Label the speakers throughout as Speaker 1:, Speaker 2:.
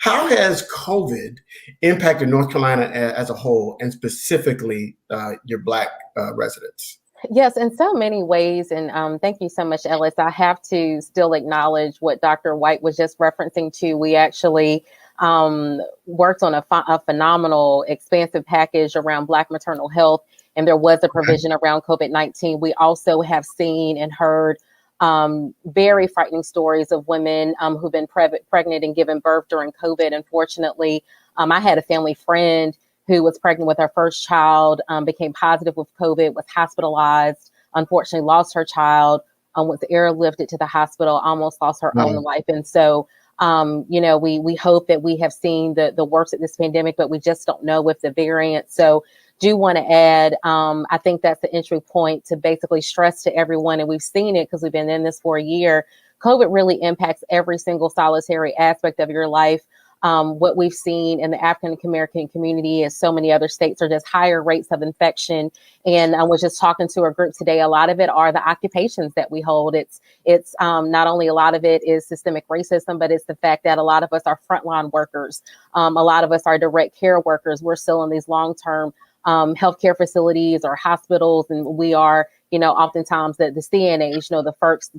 Speaker 1: How has COVID impacted North Carolina as a whole, and specifically your Black residents?
Speaker 2: Yes, in so many ways. And thank you so much, Ellis. I have to still acknowledge what Dr. White was just referencing to. We actually worked on a phenomenal, expansive package around Black maternal health, and there was a
Speaker 1: Okay.
Speaker 2: provision around COVID-19. We also have seen and heard very frightening stories of women who've been pregnant and given birth during COVID. Unfortunately, I had a family friend who was pregnant with her first child, became positive with COVID, was hospitalized, unfortunately lost her child, was airlifted to the hospital, almost lost her own
Speaker 1: Wow.
Speaker 2: life. And so, we hope that we have seen the worst of this pandemic, but we just don't know with the variant. So do want to add, I think that's the entry point to basically stress to everyone, and we've seen it because we've been in this for a year. COVID really impacts every single solitary aspect of your life. What we've seen in the African American community, as so many other states, are just higher rates of infection. And I was just talking to a group today. A lot of it are the occupations that we hold. It's not only a lot of it is systemic racism, but it's the fact that a lot of us are frontline workers. A lot of us are direct care workers. We're still in these long-term healthcare facilities or hospitals, and we are, oftentimes the CNAs, the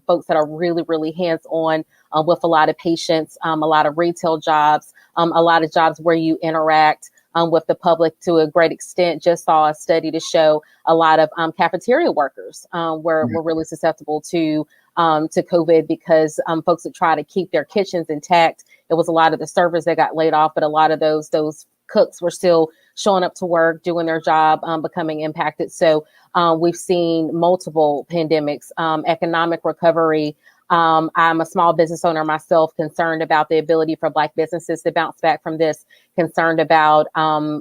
Speaker 2: folks that are really, really hands-on with a lot of patients, a lot of retail jobs, a lot of jobs where you interact with the public to a great extent. Just saw a study to show a lot of cafeteria workers were really susceptible to COVID because folks that try to keep their kitchens intact. It was a lot of the servers that got laid off, but a lot of those cooks were still showing up to work, doing their job, becoming impacted. So we've seen multiple pandemics, economic recovery. I'm a small business owner myself, concerned about the ability for Black businesses to bounce back from this, concerned about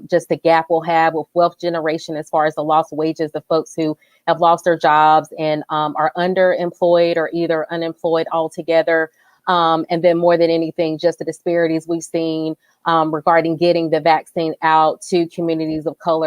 Speaker 2: just the gap we'll have with wealth generation as far as the lost wages of folks who have lost their jobs and are underemployed or either unemployed altogether. And then more than anything, just the disparities we've seen regarding getting the vaccine out to communities of color.